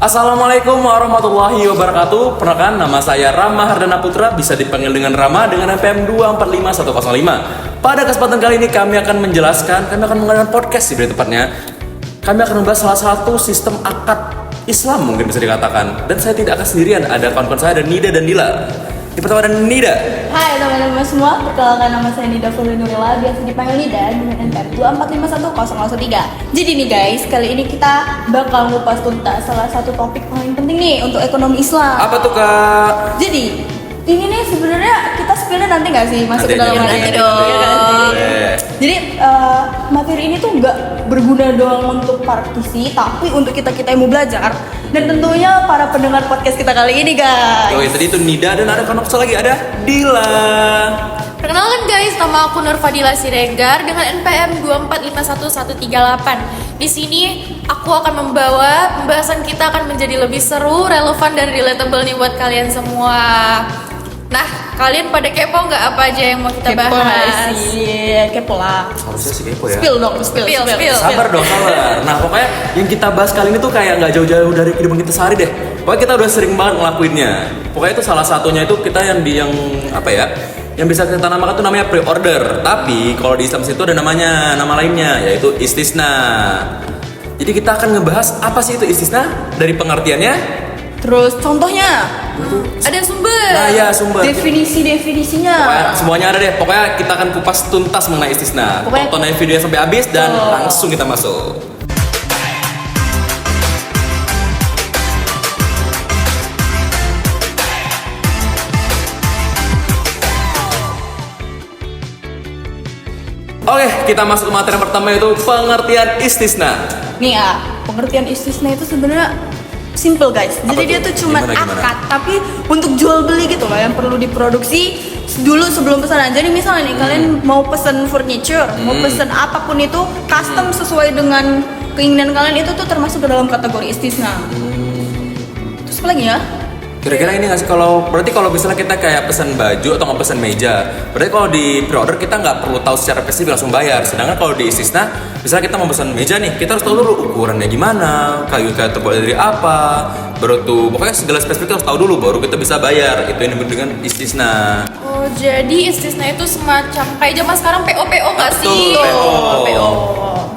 Assalamualaikum warahmatullahi wabarakatuh. Perkenalkan, nama saya Rama Hardana Putra, bisa dipanggil dengan Rama dengan NPM 245105. Pada kesempatan kali ini kami akan mengadakan podcast sih tepatnya. Kami akan membahas salah satu sistem akad Islam mungkin bisa dikatakan. Dan saya tidak akan sendirian, ada kawan-kawan saya, ada Nida dan Dila. Di pertama ada Nida. Hai teman-teman semua, perkenalkan nama saya Nida Furli Nurila, biasa dipanggil Nida dengan NPM 24510003. Jadi nih guys, kali ini kita bakal ngupas tuntas salah satu topik paling penting nih untuk ekonomi Islam. Apa tuh Kak? Jadi ini nih sebenarnya kita spillnya nanti nggak sih masuk ke dalam Nanti materi? dong. Iya kan? Boleh. Jadi materi ini tuh nggak berguna doang untuk praktisi, tapi untuk kita yang mau belajar dan tentunya para pendengar podcast kita kali ini guys. Oke, tadi itu Nida dan ada kawan lagi ada Dila. Perkenalkan guys, nama aku Nur Fadila Siregar dengan NPM 2451138. Di sini aku akan membawa pembahasan kita akan menjadi lebih seru, relevan dan relatable nih buat kalian semua. Nah, kalian pada kepo nggak apa aja yang mau kita bahas? Kepo lah. Harusnya sih kepo ya. Spill dong, spill. Sabar dong, sabar. Nah, pokoknya yang kita bahas kali ini tuh kayak nggak jauh-jauh dari kehidupan kita sehari deh. Pokoknya kita udah sering banget ngelakuinnya. Pokoknya itu salah satunya itu kita yang apa ya? Yang bisa kita namakan tuh namanya pre-order. Tapi kalau di Islam itu ada nama lainnya, yaitu istisna. Jadi kita akan ngebahas apa sih itu istisna dari pengertiannya. Terus contohnya, Ada sumber. Nah ya, sumber. definisinya. Pokoknya semuanya ada deh. Pokoknya kita akan kupas tuntas mengenai istisna. Pokoknya- Tontonin videonya sampai habis dan langsung kita masuk. Oke, kita masuk ke materi yang pertama, yaitu pengertian istisna. Nih ya, pengertian istisna itu sebenarnya simple guys. Jadi Apa dia tuh? tuh cuma Gimana? akad, tapi untuk jual beli gitu loh, yang perlu diproduksi dulu sebelum pesanan. Jadi misalnya nih kalian mau pesen furniture, mau pesen apapun itu custom sesuai dengan keinginan kalian, itu tuh termasuk ke dalam kategori istisna. Terus apa lagi ya? Kira-kira ini nggak sih, berarti kalau misalnya kita kayak pesan baju atau nggak pesan meja, berarti kalau di pre-order kita nggak perlu tahu secara spesifik langsung bayar. Sedangkan kalau di istisna, misalnya kita mau pesan meja nih, kita harus tahu dulu ukurannya gimana, kayu terbuat dari apa, baru tuh pokoknya segala spesifik kita harus tahu dulu, baru kita bisa bayar. Itu yang disebut dengan istisna. Oh, jadi istisna itu semacam kayak zaman sekarang PO nggak sih? Betul, PO.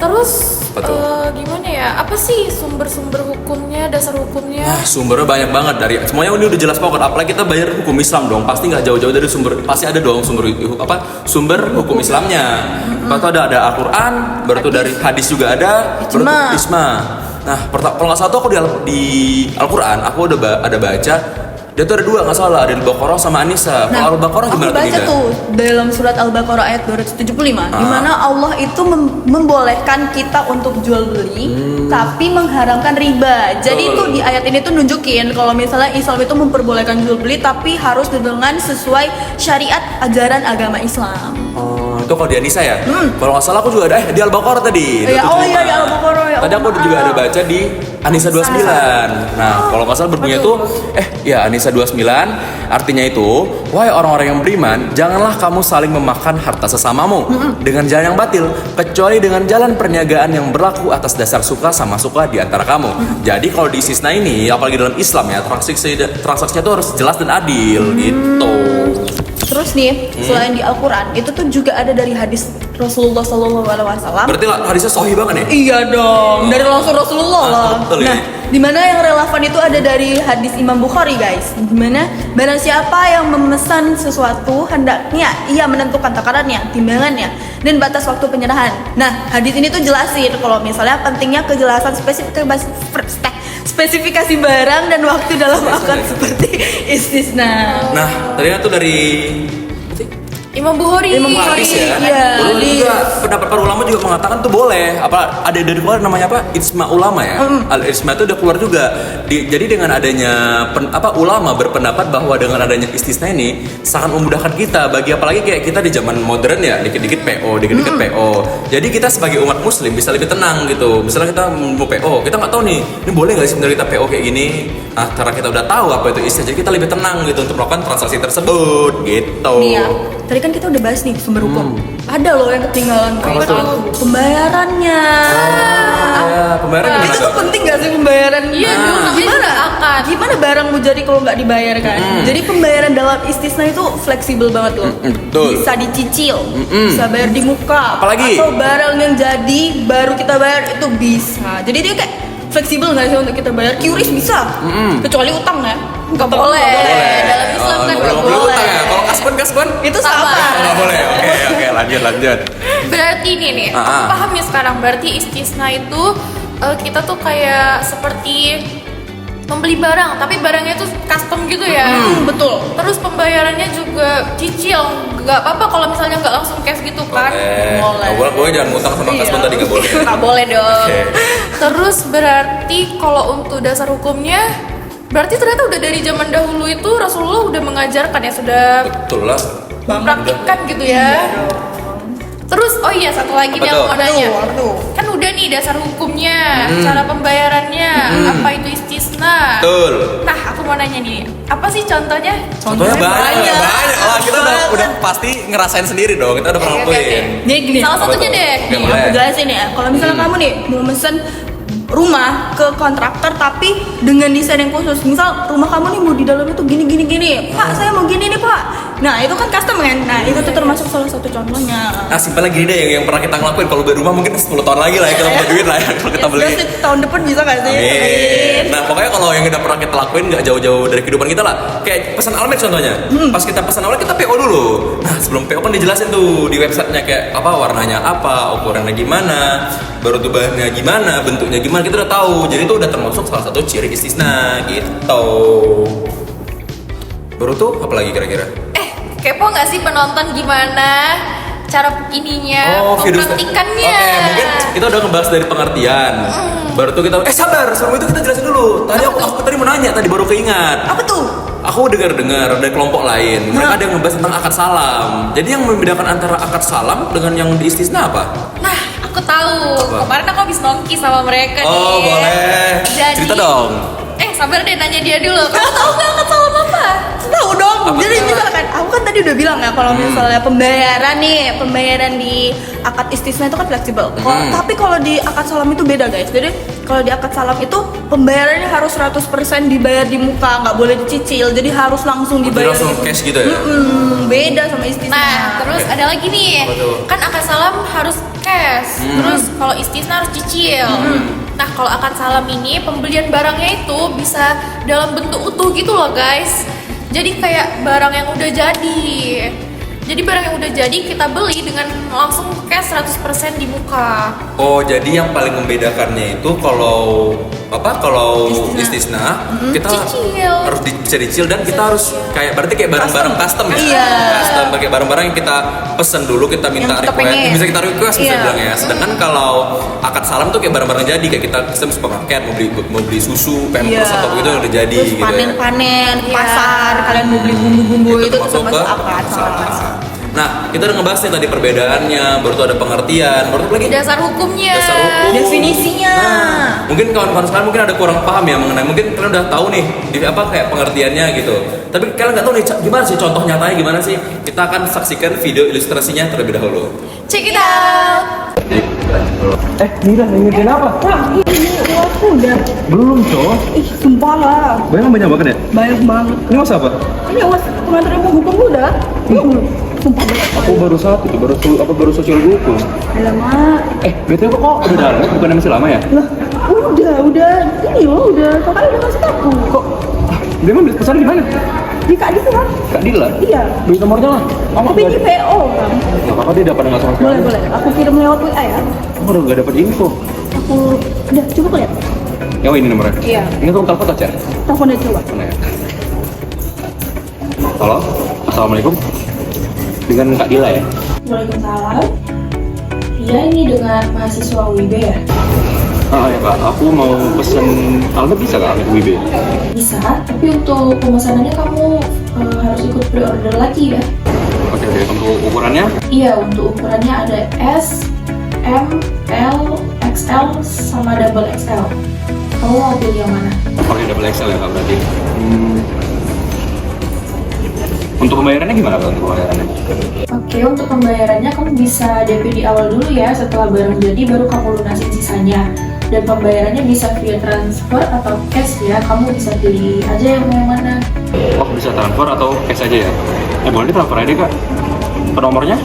Terus Betul. gimana ya? Apa sih sumber-sumber hukumnya, dasar hukumnya? Nah, sumbernya banyak banget dari semuanya ini udah jelas banget. Apalagi kita bayar hukum Islam dong, pasti nggak jauh-jauh dari sumber, pasti ada dong sumber hukum Islamnya. Baru ada Al-Quran, baru tuh dari hadis juga ada, baru tuh Ijma. Nah, kalau nggak salah tuh aku di Al-Quran aku ada baca. Dia tuh ada dua nggak salah, ada Al-Baqarah sama An-Nisa. Kalau Al-Baqarah gimana Aku baca Nida? tuh dalam surat Al-Baqarah ayat 275 di mana Allah itu membolehkan kita untuk jual beli tapi mengharamkan riba. Jadi itu di ayat ini tuh nunjukin kalau misalnya Islam itu memperbolehkan jual beli tapi harus dengan sesuai syariat ajaran agama Islam. Oh, itu kalau di An-Nisa ya? Kalau nggak salah aku juga ada di Al-Baqarah tadi. Ya, 275. oh iya di Al-Baqarah ya. Tadi aku juga ada baca di An-Nisa 29. Nah, kalau nggak salah berbunyi itu An-Nisa 29 artinya itu, wahai orang-orang yang beriman, janganlah kamu saling memakan harta sesamamu dengan jalan yang batil, kecuali dengan jalan perniagaan yang berlaku atas dasar suka sama suka di antara kamu. Jadi kalau di istisna ini, apalagi dalam Islam ya, transaksinya itu harus jelas dan adil gitu. Terus nih, selain di Al-Quran, itu tuh juga ada dari hadis Rasulullah SAW. Berarti hadisnya sahih banget ya? Iya dong, dari langsung Rasulullah lah. Betul ya. Nah, dimana yang relevan itu ada dari hadis Imam Bukhari guys. Dimana barang siapa yang memesan sesuatu hendaknya ia menentukan takarannya, timbangannya, dan batas waktu penyerahan. Nah, hadis ini tuh jelasin kalau misalnya pentingnya kejelasan spesifikasi barang dan waktu dalam akad seperti istisna. Nah, tadi kan tuh dari Imam Bukhari. hadis ya. Iya, Dulu juga pendapat para ulama juga mengatakan tuh boleh. Apa ada dari keluar namanya apa? Ijma ulama ya. Al-Ijma itu udah keluar juga. Jadi dengan adanya ulama berpendapat bahwa dengan adanya istisna ini sangat memudahkan kita bagi apalagi kayak kita di zaman modern ya, dikit-dikit PO. Jadi kita sebagai umat muslim bisa lebih tenang gitu. Misalnya kita mau PO, kita nggak tahu nih, ini boleh nggak sih sebenarnya kita PO kayak gini? Nah, karena kita udah tahu apa itu istisna, jadi kita lebih tenang gitu untuk melakukan transaksi tersebut gitu. Nih ya, tadi kan kita udah bahas nih sumber hukum. Ada loh yang ketinggalan. Apa tuh? Pembayarannya. Ya, pembayaran gimana Itu Kak? tuh penting gak sih pembayaran? Iya dong, namanya Gimana banget. Gimana barangmu jadi kalau nggak dibayar kan? Jadi pembayaran dalam istisna itu fleksibel banget loh. Betul. Bisa dicicil, bisa bayar di muka. Apalagi? Atau barang yang jadi baru kita bayar itu bisa. Jadi dia kayak fleksibel nggak sih untuk kita bayar? QRIS bisa, kecuali utang ya. Nggak boleh. Dalam Islam kan nggak boleh boleh. utang ya. Kalau kasbon Itu Sama. sama. nggak boleh. Oke, lanjut. Berarti nih, aku paham nih sekarang. Berarti istisna itu kita tuh kayak seperti membeli barang, tapi barangnya tuh custom gitu ya. Betul. Terus pembayarannya juga cicil, nggak apa-apa kalau misalnya nggak langsung cash gitu kan. Boleh. Gue jangan ngutang sama Iya. kasbon tadi nggak boleh. Nggak boleh dong. Oke. Terus berarti kalau untuk dasar hukumnya, berarti ternyata udah dari zaman dahulu itu Rasulullah udah mengajarkan ya, sudah Betul lah. mempraktikkan gitu ya. Terus oh iya satu lagi nih Apa aku tuh? mau nanya. Aduh. Kan udah nih dasar hukumnya, cara pembayarannya, apa itu istisna. Betul. Nah, aku mau nanya nih, apa sih contohnya? Contohnya banyak lah. Kita udah pasti ngerasain sendiri dong. Kita udah pernah Oke, oke, lakuin. oke. Nih gini. Salah satunya tuh? deh. Oke, Nih, boleh. aku jelasin ya. Kalau misalnya kamu nih mau mesen rumah ke kontraktor tapi dengan desain yang khusus. Misal rumah kamu nih mau di dalam itu gini. Pak, saya mau gini nih, Pak. Nah, itu kan custom kan. Nah, itu tuh termasuk salah satu contohnya. Nah, simpelnya gini deh yang pernah kita ngelakuin. Kalau beli rumah mungkin 10 tahun lagi lah ya kita punya duit lah ya kalau kita beli. Terus tahun depan bisa gak sih? Amin. Nah, pokoknya kalau yang udah pernah kita lakuin nggak jauh-jauh dari kehidupan kita lah. Kayak pesan Almed contohnya. Pas kita pesan Almed kita PO dulu. Nah, sebelum PO kan dijelasin tuh di websitenya kayak apa warnanya apa, ukurannya gimana, baru tuh bahannya gimana, bentuknya gimana, kita udah tahu. Jadi itu udah termasuk salah satu ciri istisna gitu. Baru tuh apa lagi kira-kira? Kepo nggak sih penonton gimana cara ininya, video mempraktikannya? Oke, mungkin kita udah ngebahas dari pengertian. Baru tuh kita sabar, sebelum itu kita jelasin dulu. Tadi aku tadi mau nanya, tadi baru keingat. Apa tuh? Aku dengar dari kelompok lain, mereka ada yang ngebahas tentang akad salam. Jadi yang membedakan antara akad salam dengan yang di istisna apa? Nah, aku tahu. Apa? Kemarin aku habis nongki sama mereka nih. Oh, boleh. Jadi, Cerita dong. Sabar deh, nanya dia dulu. Kamu tahu nggak akad salam apa? Tahu dong. Apa Jadi tuh? misalkan aku kan tadi udah bilang ya kalau misalnya pembayaran di akad istisna itu kan fleksibel. Tapi kalau di akad salam itu beda, guys. Jadi kalau di akad salam itu pembayarannya harus 100% dibayar di muka, nggak boleh dicicil. Jadi harus langsung Jadi dibayar. langsung cash gitu ya? Beda sama istisna. Nah, terus ada lagi nih. Apa tuh? Kan akad salam harus cash. Terus kalau istisna harus cicil. Nah, kalau akad salam ini pembelian barangnya itu bisa dalam bentuk utuh gitu loh, guys. Jadi kayak barang yang udah jadi. Jadi barang yang udah jadi kita beli dengan langsung cash 100% di muka. Oh, jadi yang paling membedakannya itu kalau kalau istisna kita Cicil. harus bisa dicicil dan kita harus kayak berarti kayak barang-barang custom ya. Iya. Custom pakai barang-barang yang kita pesen dulu, kita minta Yang kita request, pengen. bisa kita request bisa Iya. bilang ya. Sedangkan kalau akad salam tuh kayak barang-barang jadi kayak kita pesen supermarket mau beli susu, pampers atau itu yang udah jadi Terus gitu ya. panen-panen, Iya. pasar, kalian mau beli bumbu-bumbu itu termasuk termasuk ke akad salam. Nah, kita udah ngebahas nih tadi perbedaannya, baru tuh ada pengertian, baru tuh lagi Dasar hukumnya. dasar hukum. Definisinya. Nah, mungkin kawan-kawan sekalian mungkin ada kurang paham ya mengenai, mungkin kalian udah tahu nih di apa kayak pengertiannya gitu. Tapi kalian nggak tahu nih gimana sih contoh nyatanya gimana sih? Kita akan saksikan video ilustrasinya terlebih dahulu. Check it out. Mira, ngingetin apa? Wah, ini uangku udah. Belum, Cok. Ih, sumpah lah. Banyak banget ya? Banyak banget. Ini mas apa? Ini uang pengantar ilmu hukum udah. Sumpah banyak. Aku baru satu tuh, baru sosial hukum. Lama. BTW kok udah dalam, bukan masih lama ya? Lah, udah. Ini loh, udah. Kakak udah kasih tahu. Kok Dia emang pesan di mana? di Kak Disa kan? Kak Dila? Iya. Beli nomornya lah. Tapi ini PO kan? Gak apa-apa, dia dapat nggak sama sekali. Boleh. Aku kirim lewat WA ya. Aku udah gak dapat info. Aku udah coba lihat. Oh, ini nomornya? Iya. Ini tuh telepon aja. Teleponnya coba. Mana ya? Halo? Assalamualaikum. Dengan Kak Dila ya? Waalaikumsalam. Iya, ini dengan mahasiswa WIB ya? Ya Kak, aku mau pesen Almet, bisa Kak, Almet WIB? Bisa, tapi untuk pemesanannya kamu harus ikut pre-order lagi ya? Oke, untuk ukurannya? Iya, untuk ukurannya ada S, M, L, XL, sama double XL. Kamu mau pilih yang mana? Pakai double XL ya Kak berarti? Untuk pembayarannya gimana Kak untuk pembayarannya? Oke, untuk pembayarannya kamu bisa DP di awal dulu ya. Setelah barang jadi baru kamu lunasin sisanya. dan pembayarannya bisa via transfer atau cash ya. Kamu bisa pilih aja yang mana. Oh, bisa transfer atau cash aja ya? Boleh transfer aja kak. Ke nomornya?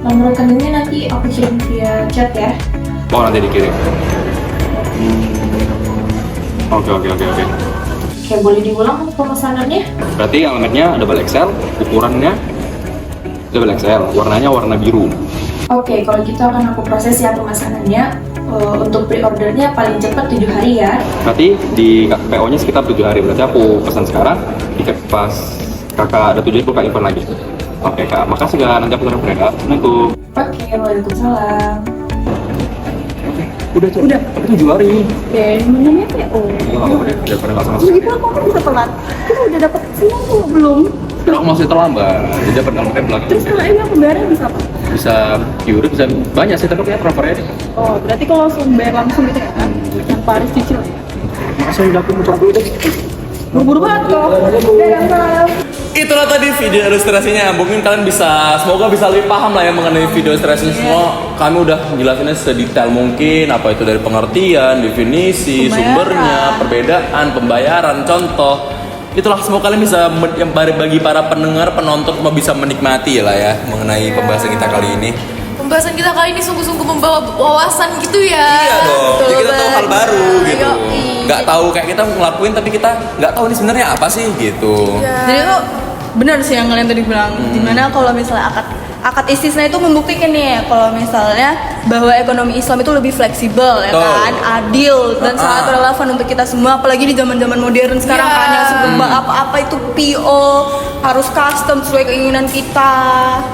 Nomor rekeningnya nanti aku kirim via chat ya. Oh, nanti dikirim. Oke. Oke, boleh diulang pemesanannya? Berarti alamatnya double XL, ukurannya double XL, warnanya warna biru. Oke, kalau gitu akan aku proses ya pemesanannya. Untuk pre-ordernya paling cepat 7 hari ya. Berarti di PO-nya sekitar 7 hari. Berarti aku pesan sekarang, pas kakak ada 7 hari, aku info lagi. Oke kak, makasih kak. Nanti aku telepon ya kak. Assalamualaikum. Oke, waalaikumsalam. Udah. Tapi 7 hari. Oke, namanya PO. Udah pada nggak sama. Begitu kok bisa telat. Kita udah dapat semua tuh belum? Aku masih terlambat. Jadi dapat alamatnya belakang. Terus kalau ini pembayaran bisa apa? Bisa QR, bisa banyak sih, tapi kayak transfer aja. Oh, berarti kalau langsung bayar langsung gitu ya kan? Tanpa harus cicil ya? Makasih udah aku muter dulu deh. Buru-buru banget kok. Dadah. Itulah tadi video ilustrasinya. Mungkin kalian semoga bisa lebih paham lah ya mengenai video ilustrasinya semua. Kami udah menjelasinnya sedetail mungkin, apa itu dari pengertian, definisi, sumbernya, perbedaan, pembayaran, contoh. Itulah, semoga kalian bisa bagi para pendengar, penonton semua bisa menikmati lah ya mengenai pembahasan kita kali ini. Pembahasan kita kali ini sungguh-sungguh membawa wawasan gitu ya. Iya dong, jadi kita tahu hal baru gitu. Yoi. Nggak tahu kayak kita ngelakuin tapi kita nggak tahu ini sebenarnya apa sih gitu. Jadi tuh benar sih yang kalian tadi bilang. Dimana kalau misalnya akad istisna itu membuktikan nih kalau misalnya bahwa ekonomi Islam itu lebih fleksibel ya Betul. kan, adil dan sangat relevan untuk kita semua, apalagi di zaman-zaman modern sekarang kan yang serba apa-apa itu PO harus custom sesuai keinginan kita.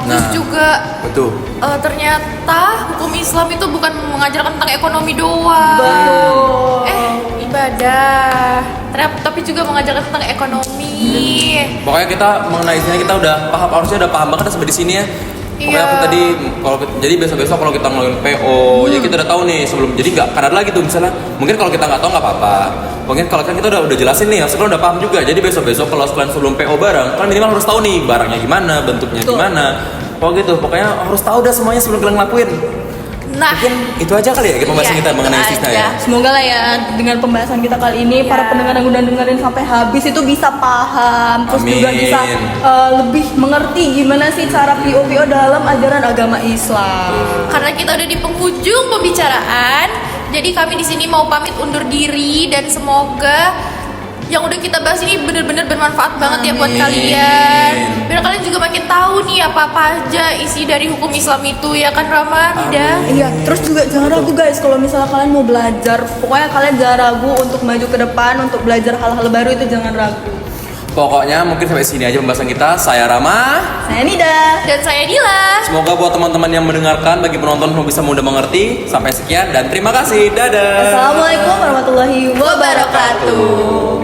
Terus juga Betul. ternyata hukum Islam itu bukan mengajarkan tentang ekonomi doang. Betul. Ibadah. Tapi juga mengajarkan tentang ekonomi. Pokoknya kita mengenai sini kita udah paham, harusnya udah paham banget sampai di sini ya. Pokoknya Iya. aku tadi jadi besok-besok kalau kita ngelakuin PO, jadi kita udah tahu nih sebelum. Jadi nggak kan ada lagi tuh misalnya. Mungkin kalau kita nggak tahu nggak apa-apa. Mungkin kalau kan kita udah jelasin nih, sekarang udah paham juga. Jadi besok-besok kalau kalian sebelum PO barang, kalian minimal harus tahu nih barangnya gimana, bentuknya gimana. Gitu. Pokoknya harus tahu dah semuanya sebelum kalian ngelakuin. Nah, Mungkin itu aja kali ya kita pembahasan Iya, kita mengenai itu istisna aja. ya. Semoga lah ya dengan pembahasan kita kali ini para pendengar yang udah dengerin sampai habis itu bisa paham, terus juga Amin. bisa lebih mengerti gimana sih cara PO dalam ajaran agama Islam. karena kita udah di penghujung pembicaraan, jadi kami di sini mau pamit undur diri dan semoga yang udah kita bahas ini bener-bener bermanfaat banget ya buat Amin. kalian. Biar kalian juga makin tahu nih apa-apa aja isi dari hukum Islam itu ya kan Rama, Nida? Iya, terus juga jangan ragu guys kalau misalnya kalian mau belajar, pokoknya kalian jangan ragu untuk maju ke depan, untuk belajar hal-hal baru itu jangan ragu. Pokoknya mungkin sampai sini aja pembahasan kita. Saya Rama. Saya Nida. Dan saya Dila. Semoga buat teman-teman yang mendengarkan, bagi penonton bisa mudah mengerti. Sampai sekian dan terima kasih. Dadah. Assalamualaikum warahmatullahi wabarakatuh.